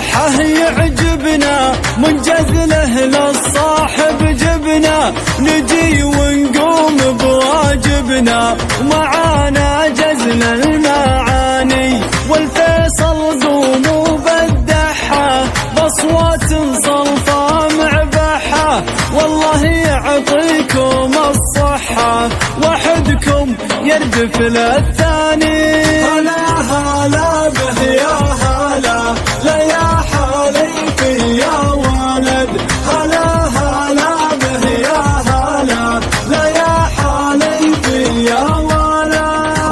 صاحه يعجبنا، من جذله للصاحب جبنا، نجي ونقوم بواجبنا، ومعانا جزل المعاني، والفيصل قوموا بالدحة، بأصوات صلفة معبحة، والله يعطيكم الصحة، وحدكم يردف للثاني. هلا هلا به يا هلا، لا يا حليفي يا ولد، هلا هلا به يا هلا، لا يا حليفي يا ولد.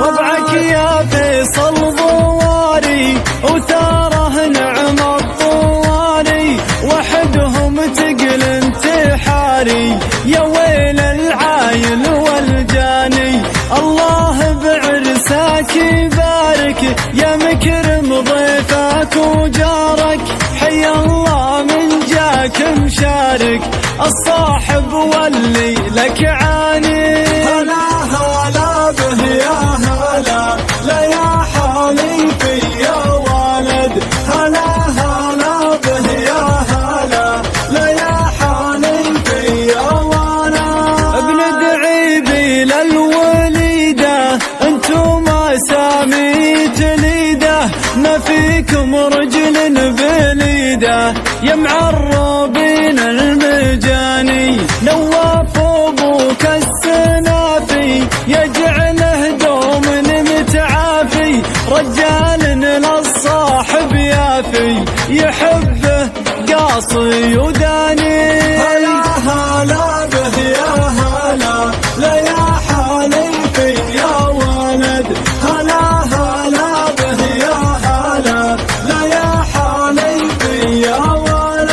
ربعك يا فيصل ضواري، وثاره نعم الطواري، وحدهم تقل انتحاري، يا ويل العايل والجاني، الله بعرسك يبارك، يا مكرم ضيفك وجارك، حي الله من جاك مشارك، الصاحب واللي لك عاني. هلا هلا به يا هلا، لا يا حليفي يا ولد، هلا هلا به يا هلا، لا يا حليفي يا ولد. بندعي بي للوليدة، انتم اسامي جليدة، ما فيكم رجل بليدة، يا معربين المجاني، نواف ابوك السنافي، يجعله دوم متعافي، رجال للصاحب يافي، يحبه قاصي وداني. هلا هلا به يا هلا، لا يا حليفي يا ولد، هلا هلا به يا هلا، لا يا حليفي يا ولد.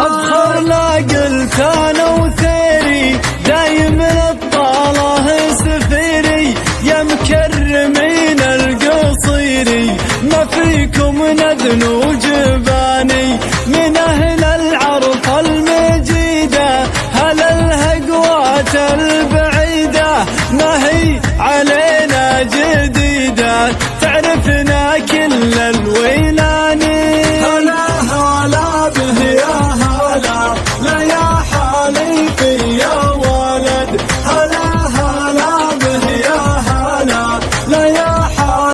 أبخر لا قلت أنا وثيري، دايم الطاله سفيري، يا مكرمين القصيري، ما فيكم نذن وجبال،